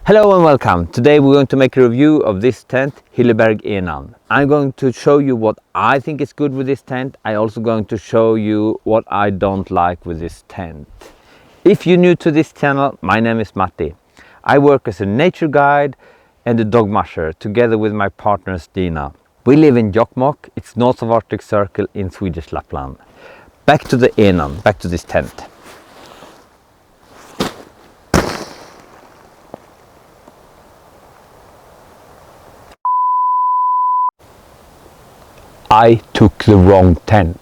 Hello and welcome. Today we're going to make a review of this tent, Hilleberg Enan. I'm going to show you what I think is good with this tent. I'm also going to show you what I don't like with this tent. If you're new to this channel, my name is Matti. I work as a nature guide and a dog musher together with my partner Stina. We live in Jokkmokk, it's north of Arctic Circle in Swedish Lapland. Back to the Enan, back to this tent. I took the wrong tent.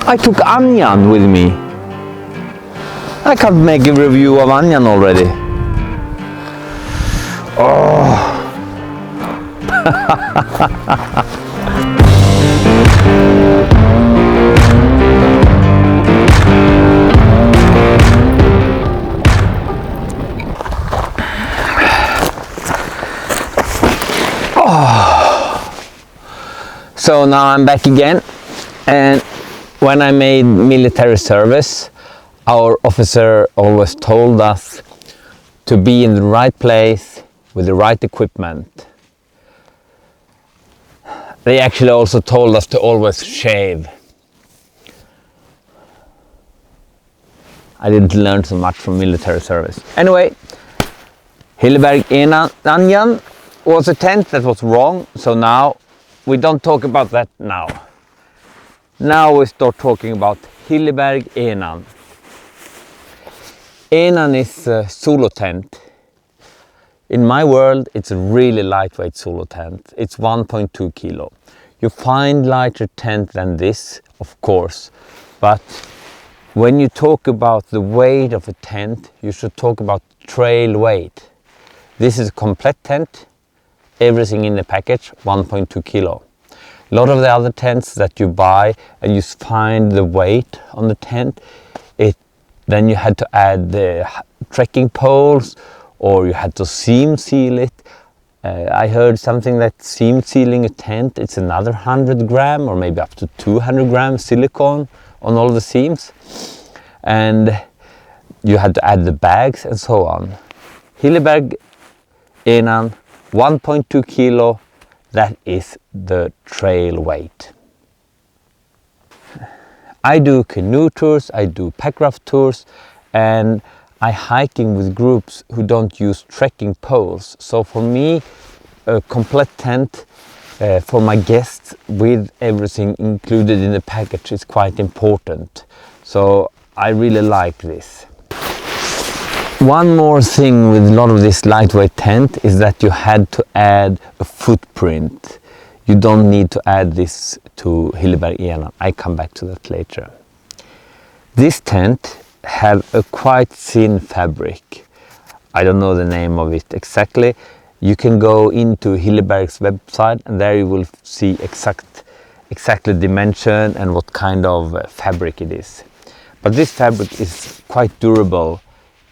I took Anjan with me. I can't make a review of Anjan already. Oh. So now I'm back again, and when I made military service, our officer always told us to be in the right place with the right equipment. They actually also told us to always shave. I didn't learn so much from military service. Anyway, Hilleberg Enan was a tent that was wrong, so now we don't talk about that now. Now we start talking about Hilleberg Enan. Enan is a Soulo tent. In my world, it's a really lightweight Soulo tent. It's 1.2 kilo. You find lighter tent than this, of course, but when you talk about the weight of a tent, you should talk about trail weight. This is a complete tent. Everything in the package, 1.2 kilo. A lot of the other tents that you buy and you find the weight on the tent, then you had to add the trekking poles or you had to seam seal it. I heard something that seam sealing a tent, it's another 100 gram or maybe up to 200 grams silicone on all the seams. And you had to add the bags and so on. Hilleberg Enan 1.2 kilo, that is the trail weight. I do canoe tours, I do packraft tours, and I hiking with groups who don't use trekking poles. So for me, a complete tent for my guests with everything included in the package is quite important. So I really like this. One more thing with a lot of this lightweight tent is that you had to add a footprint. You don't need to add this to Hilleberg Enan. I come back to that later. This tent have a quite thin fabric. I don't know the name of it exactly. You can go into Hilleberg's website and there you will see exactly dimension and what kind of fabric it is. But this fabric is quite durable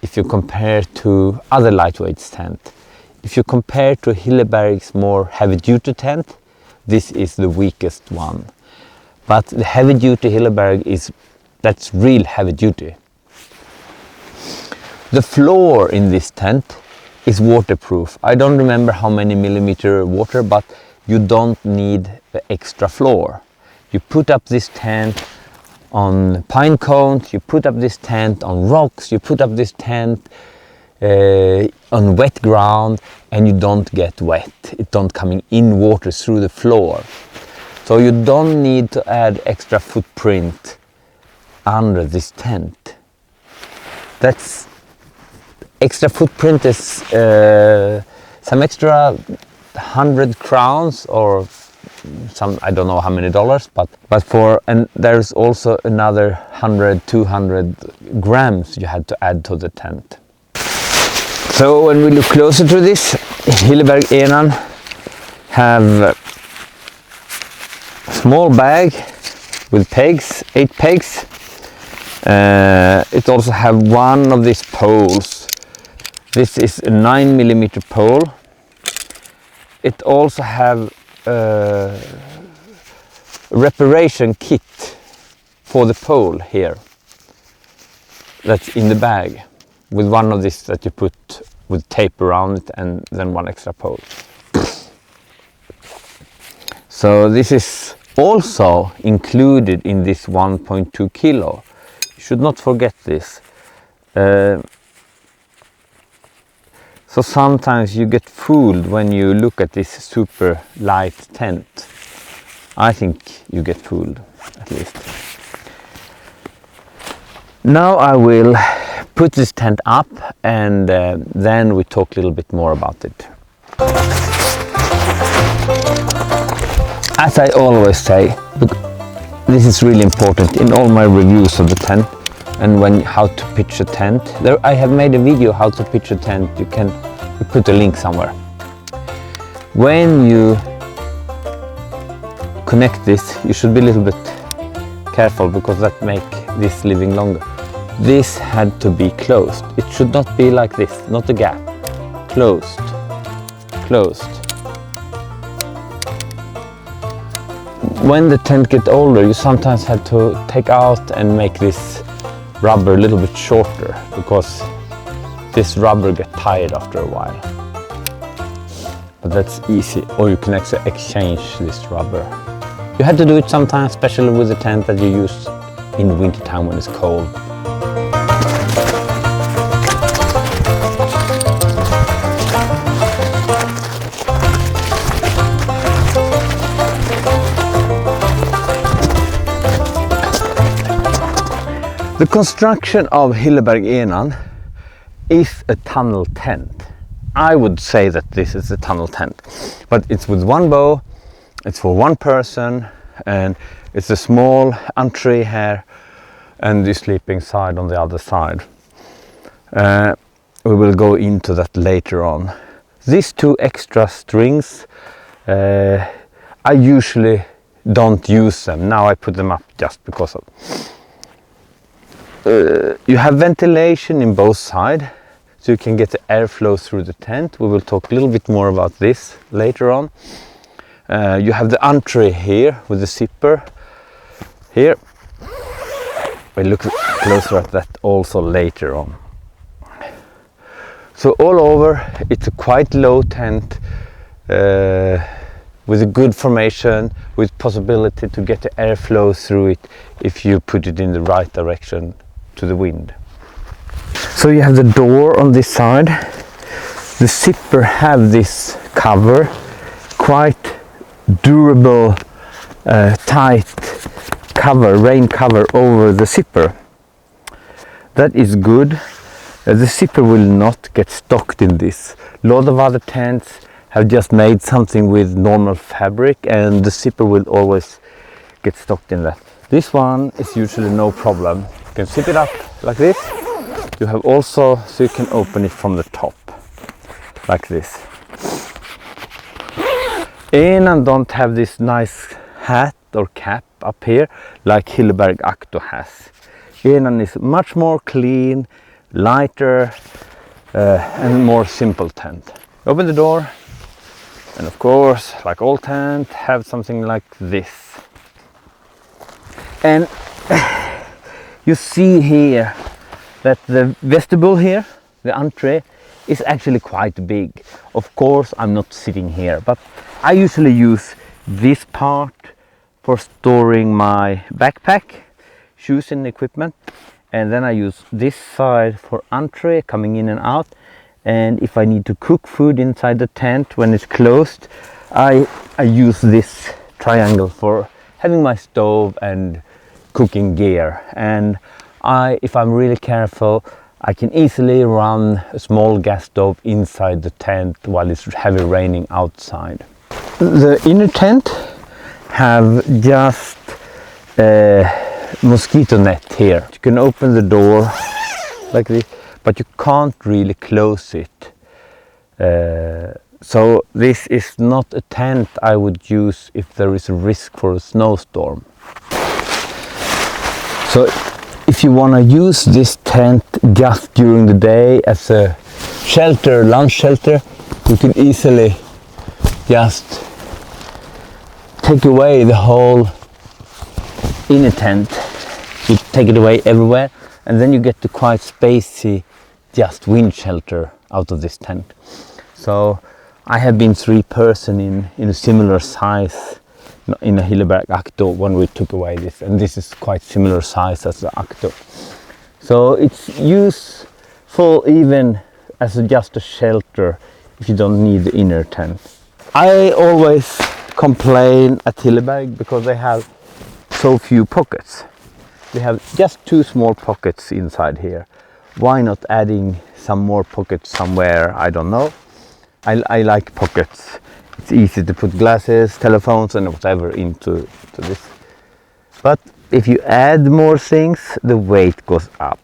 if you compare to other lightweight tent. If you compare to Hilleberg's more heavy-duty tent, this is the weakest one. But the heavy-duty Hilleberg that's real heavy-duty. The floor in this tent is waterproof. I don't remember how many millimeter water, but you don't need the extra floor. You put up this tent on pine cones, you put up this tent on rocks, you put up this tent on wet ground, and you don't get wet. It don't coming in water through the floor. So you don't need to add extra footprint under this tent. That's extra footprint is some extra 100 crowns or some, I don't know how many dollars, but and there's also another 100-200 grams you had to add to the tent. So when we look closer to this, Hilleberg Enan have a small bag with pegs, 8 pegs. It also have one of these poles. This is a 9mm pole. It also have reparation kit for the pole here. that's in the bag, with one of these that you put with tape around it, and then one extra pole. So this is also included in this 1.2 kilo. You should not forget this. So sometimes you get fooled when you look at this super light tent. I think you get fooled, at least. Now I will put this tent up, and then we talk a little bit more about it. As I always say, this is really important in all my reviews of the tent, and how to pitch a tent. I have made a video how to pitch a tent. You put a link somewhere. When you connect this, you should be a little bit careful, because that makes this living longer. This had to be closed. It should not be like this, not a gap. Closed, closed. When the tent gets older, you sometimes have to take out and make this rubber a little bit shorter, because this rubber gets tired after a while. But that's easy, or you can actually exchange this rubber. You have to do it sometimes, especially with the tent that you use in the winter time when it's cold. The construction of Hilleberg Enan is a tunnel tent. I would say that this is a tunnel tent, but it's with one bow, it's for one person, and it's a small entry here, and the sleeping side on the other side. We will go into that later on. These two extra strings, I usually don't use them. Now I put them up just because of. You have ventilation in both sides, so you can get the airflow through the tent. We will talk a little bit more about this later on. You have the entry here with the zipper here. We'll look closer at that also later on. So all over, it's a quite low tent with a good formation, with possibility to get the airflow through it if you put it in the right direction to the wind. So you have the door on this side. The zipper have this cover, quite durable, tight cover, rain cover over the zipper. That is good. The zipper will not get stuck in this. A lot of other tents have just made something with normal fabric, and the zipper will always get stuck in that. This one is usually no problem. You can zip it up like this. You have also, so you can open it from the top, like this. Enan don't have this nice hat or cap up here like Hilleberg Akto has. Enan is much more clean, lighter, and more simple tent. Open the door, and of course, like all tent, have something like this. And you see here that the vestibule here, the entree, is actually quite big. Of course, I'm not sitting here, but I usually use this part for storing my backpack, shoes and equipment, and then I use this side for entree, coming in and out. And if I need to cook food inside the tent when it's closed, I use this triangle for having my stove and cooking gear. And if I'm really careful, I can easily run a small gas stove inside the tent while it's heavy raining outside. The inner tent have just a mosquito net here. You can open the door like this, but you can't really close it. So this is not a tent I would use if there is a risk for a snowstorm. So if you want to use this tent just during the day as a shelter, lunch shelter, you can easily just take away the whole inner tent. You take it away everywhere, and then you get the quite spacey just wind shelter out of this tent. So I have been 3 person in a similar size in a Hilleberg Akto when we took away this, and this is quite similar size as the Akto. So it's useful even as just a shelter if you don't need the inner tent. I always complain at Hilleberg because they have so few pockets. They have just 2 small pockets inside here. Why not adding some more pockets somewhere? I don't know. I like pockets. It's easy to put glasses, telephones and whatever into this. But if you add more things, the weight goes up.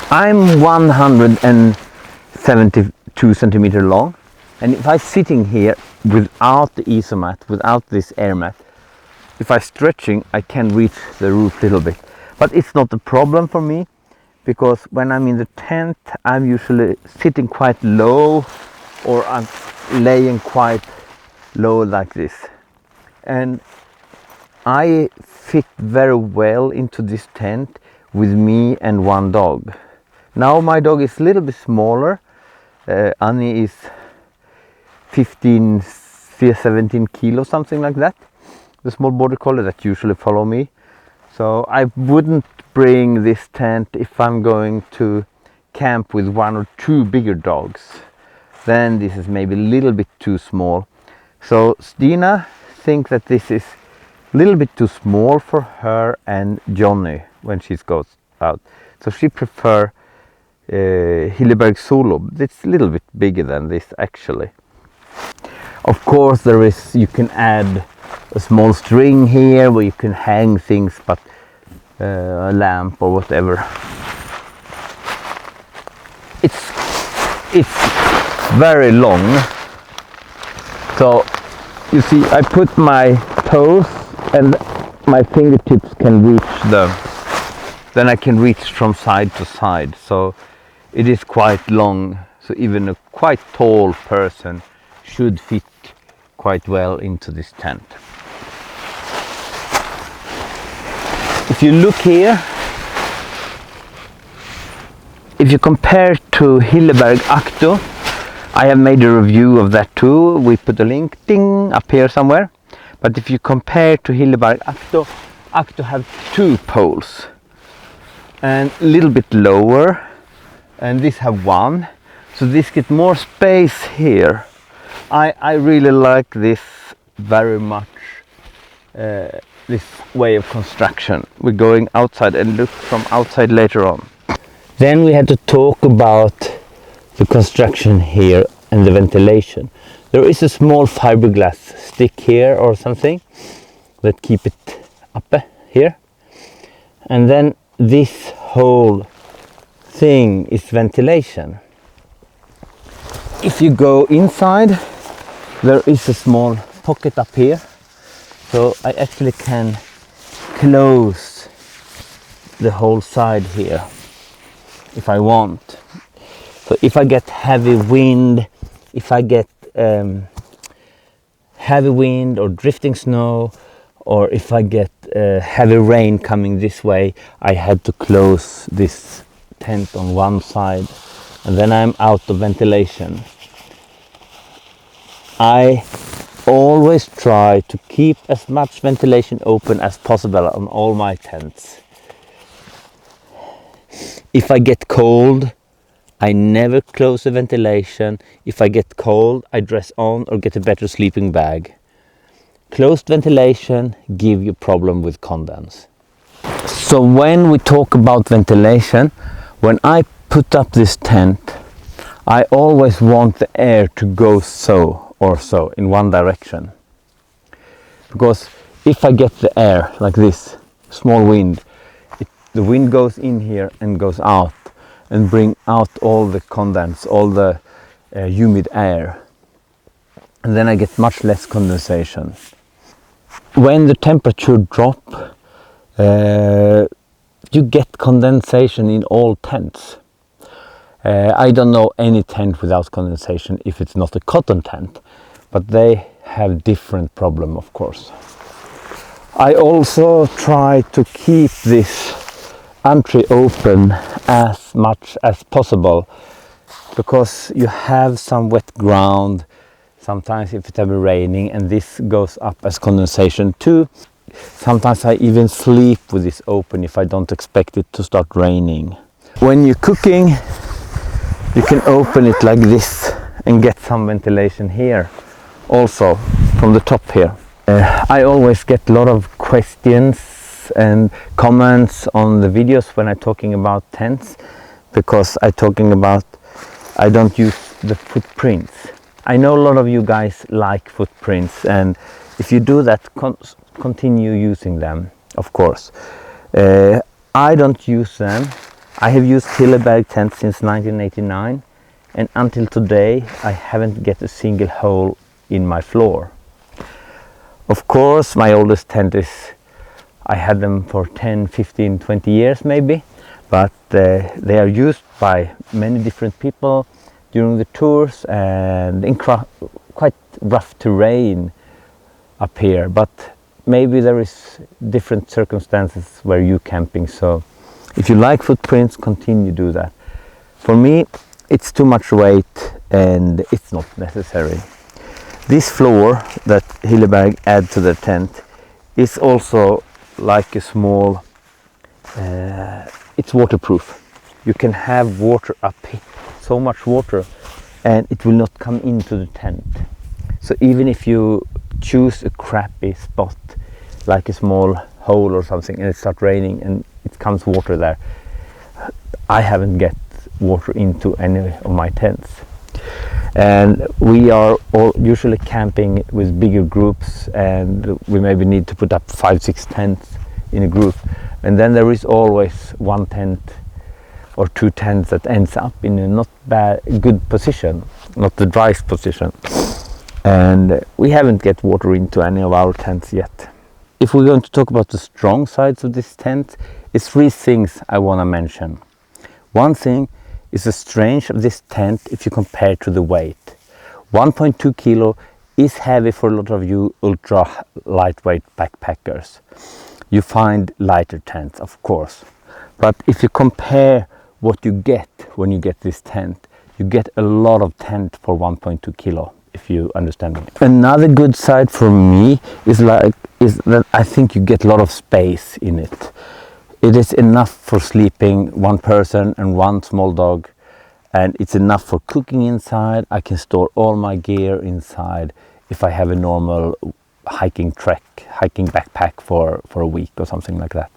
I'm 172 centimeter long, and if I'm sitting here without the isomat, without this air mat, if I'm stretching, I can reach the roof a little bit. But it's not a problem for me, because when I'm in the tent, I'm usually sitting quite low, or I'm laying quite low like this. And I fit very well into this tent with me and 1 dog. Now my dog is a little bit smaller. Annie is 17 kilos, something like that. The small border collie that usually follow me. So I wouldn't bring this tent if I'm going to camp with 1 or 2 bigger dogs. Then this is maybe a little bit too small. So Stina thinks that this is a little bit too small for her and Johnny when she goes out. So she prefers Hilleberg Soulo. It's a little bit bigger than this actually. Of course you can add a small string here where you can hang things, but a lamp or whatever. It's very long. So you see, I put my toes and my fingertips can reach then I can reach from side to side. So it is quite long. So even a quite tall person should fit quite well into this tent. If you look here, if you compare to Hilleberg Akto, I have made a review of that too. We put a link ding up here somewhere. But if you compare to Hilleberg Akto, Akto have 2 poles and a little bit lower, and this have 1. So this gets more space here. I really like this very much, this way of construction. We're going outside and look from outside later on. Then we had to talk about the construction here and the ventilation. There is a small fiberglass stick here or something that keep it up here. And then this whole thing is ventilation. If you go inside, there is a small pocket up here. So I actually can close the whole side here if I want. So if I get heavy wind, if I get heavy wind or drifting snow, or if I get heavy rain coming this way, I had to close this tent on one side, and then I'm out of ventilation. I always try to keep as much ventilation open as possible on all my tents. If I get cold, I never close the ventilation. If I get cold, I dress on or get a better sleeping bag. Closed ventilation give you problem with condense. So when we talk about ventilation, when I put up this tent, I always want the air to go so or so in one direction. Because if I get the air like this, small wind, the wind goes in here and goes out and bring out all the condense, all the humid air. And then I get much less condensation. When the temperature drop, you get condensation in all tents. I don't know any tent without condensation if it's not a cotton tent, but they have different problem, of course. I also try to keep this entry open as much as possible, because you have some wet ground sometimes if it's ever raining, and this goes up as condensation too. Sometimes I even sleep with this open if I don't expect it to start raining. When you're cooking, you can open it like this and get some ventilation here also from the top here. I always get a lot of questions and comments on the videos when I'm talking about tents, because I don't use the footprints. I know a lot of you guys like footprints, and if you do that, continue using them, of course. I don't use them. I have used Hilleberg tents since 1989, and until today I haven't get a single hole in my floor. Of course, my oldest tent I had them for 10, 15, 20 years maybe, but they are used by many different people during the tours and in quite rough terrain up here, but maybe there is different circumstances where you're camping, so if you like footprints, continue do that. For me, it's too much weight and it's not necessary. This floor that Hilleberg add to the tent is also like a small, it's waterproof. You can have water up here, so much water, and it will not come into the tent. So even if you choose a crappy spot, like a small hole or something, and it starts raining and it comes water there, I haven't get water into any of my tents. And we are all usually camping with bigger groups, and we maybe need to put up 5-6 tents in a group, and then there is always one tent or two tents that ends up in a not good position, not the driest position, and we haven't get water into any of our tents yet. If we're going to talk about the strong sides of this tent, it's 3 things I want to mention. One thing is the strength of this tent if you compare to the weight. 1.2 kilo is heavy for a lot of you ultra lightweight backpackers. You find lighter tents, of course, but if you compare what you get when you get this tent, you get a lot of tent for 1.2 kilo, if you understand me. Another good side for me is that I think you get a lot of space in it. It is enough for sleeping one person and one small dog, and it's enough for cooking inside. I can store all my gear inside if I have a normal hiking backpack for a week or something like that.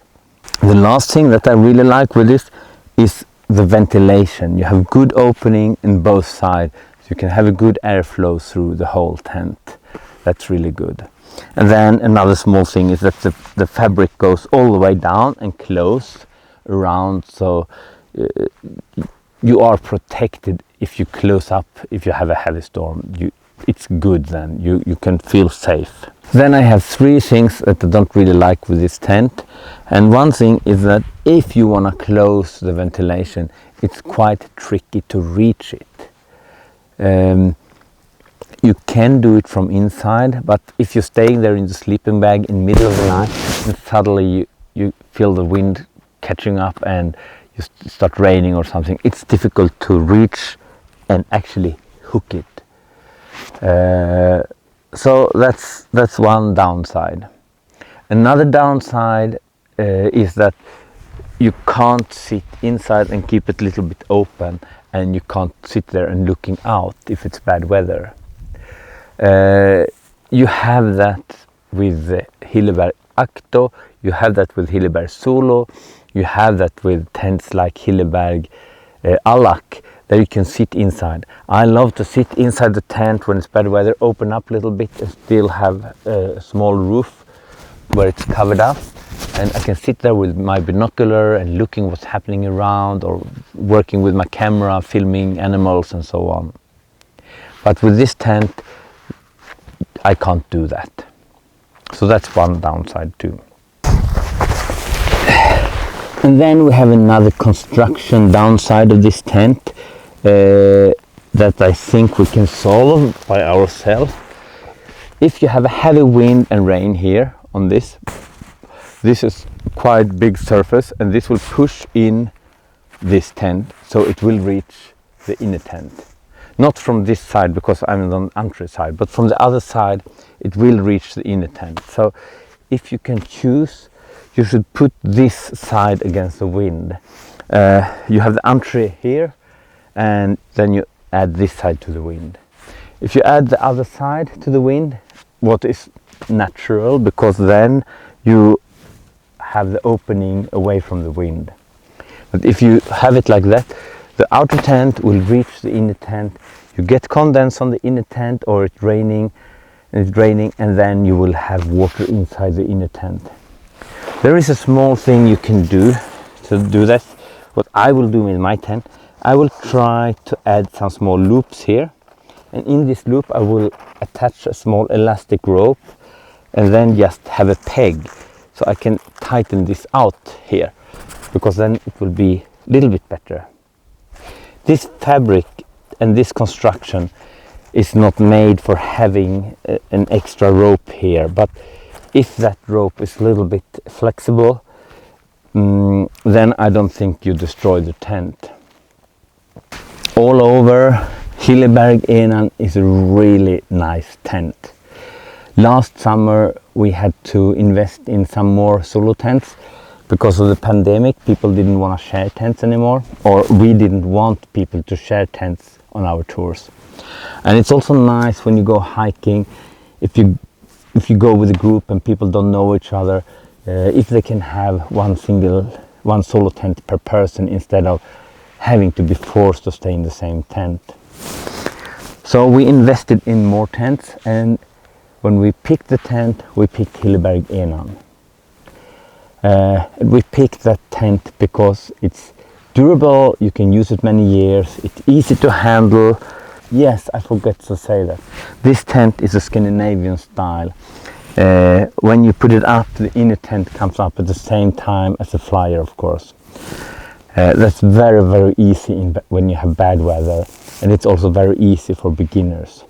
The last thing that I really like with this is the ventilation. You have good opening in both sides, so you can have a good airflow through the whole tent. That's really good. And then another small thing is that the fabric goes all the way down and close around, so you are protected if you close up, if you have a heavy storm. It's good then, you can feel safe. Then I have 3 things that I don't really like with this tent, and one thing is that if you want to close the ventilation, it's quite tricky to reach it. You can do it from inside, but if you're staying there in the sleeping bag in the middle of the night and suddenly you feel the wind catching up and you start raining or something, it's difficult to reach and actually hook it. So that's one downside. Another downside is that you can't sit inside and keep it a little bit open, and you can't sit there and looking out if it's bad weather. You have that with Hilleberg Akto, you have that with Hilleberg Soulo, you have that with tents like Hilleberg Allak, that you can sit inside. I love to sit inside the tent when it's bad weather, open up a little bit and still have a small roof where it's covered up, and I can sit there with my binocular and looking what's happening around, or working with my camera, filming animals and so on. But with this tent, I can't do that. So that's one downside too. And then we have another construction downside of this tent that I think we can solve by ourselves. If you have a heavy wind and rain here on this, this is quite big surface, and this will push in this tent, so it will reach the inner tent. Not from this side because I'm on the entry side, but from the other side it will reach the inner tent. So if you can choose, you should put this side against the wind. You have the entry here, and then you add this side to the wind. If you add the other side to the wind, what is natural, because then you have the opening away from the wind. But if you have it like that, the outer tent will reach the inner tent. You get condense on the inner tent, or it's raining, and then you will have water inside the inner tent. There is a small thing you can do to do that. What I will do in my tent, I will try to add some small loops here, and in this loop I will attach a small elastic rope, and then just have a peg, so I can tighten this out here, because then it will be a little bit better. This fabric and this construction is not made for having an extra rope here, but if that rope is a little bit flexible, then I don't think you destroy the tent. All over, Hilleberg Enan is a really nice tent. Last summer we had to invest in some more Soulo tents because of the pandemic. People didn't want to share tents anymore, or we didn't want people to share tents on our tours. And it's also nice when you go hiking, if you go with a group and people don't know each other, if they can have one Soulo tent per person instead of having to be forced to stay in the same tent. So we invested in more tents, and when we picked the tent, we picked Hilleberg Enan. We picked that tent because it's durable, you can use it many years, it's easy to handle. Yes, I forgot to say that. This tent is a Scandinavian style. When you put it up, the inner tent comes up at the same time as the flyer, of course. That's very, very easy when you have bad weather, and it's also very easy for beginners.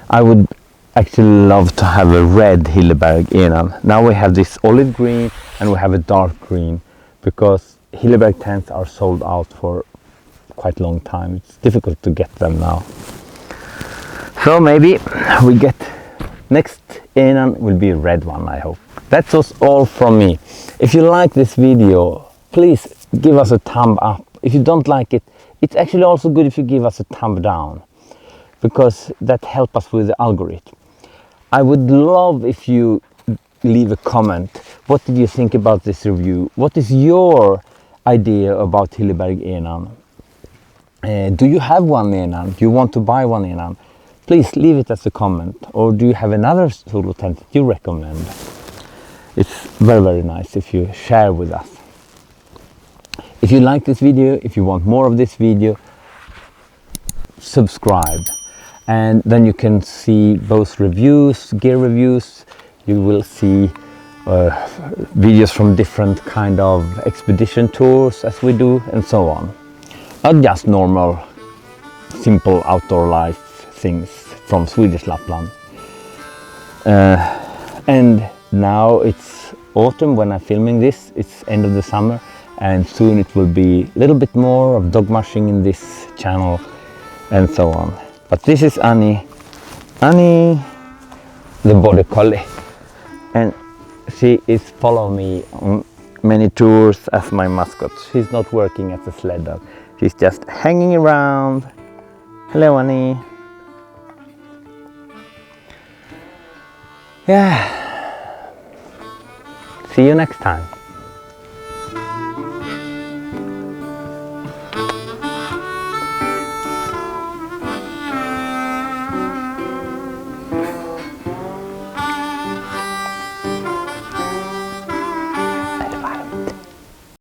I would actually love to have a red Hilleberg Enan. Now we have this olive green and we have a dark green, because Hilleberg tents are sold out for quite a long time. It's difficult to get them now. So maybe we get next Enan will be a red one, I hope. That was all from me. If you like this video, please give us a thumb up. If you don't like it, it's actually also good if you give us a thumb down, because that helps us with the algorithm. I would love if you leave a comment. What did you think about this review? What is your idea about Hilleberg Enan? Do you have one Enan? Do you want to buy one Enan? Please leave it as a comment. Or do you have another Soulo tent that you recommend? It's very, very nice if you share with us. If you like this video, if you want more of this video, subscribe. And then you can see both reviews, gear reviews. You will see videos from different kind of expedition tours as we do, and so on. Not just normal, simple outdoor life things from Swedish Lapland. And now it's autumn when I'm filming this. It's end of the summer, and soon it will be a little bit more of dog mushing in this channel, and so on. But this is Annie, the border collie, and she is following me on many tours as my mascot. She's not working as a sled dog, she's just hanging around. Hello, Annie. Yeah, see you next time.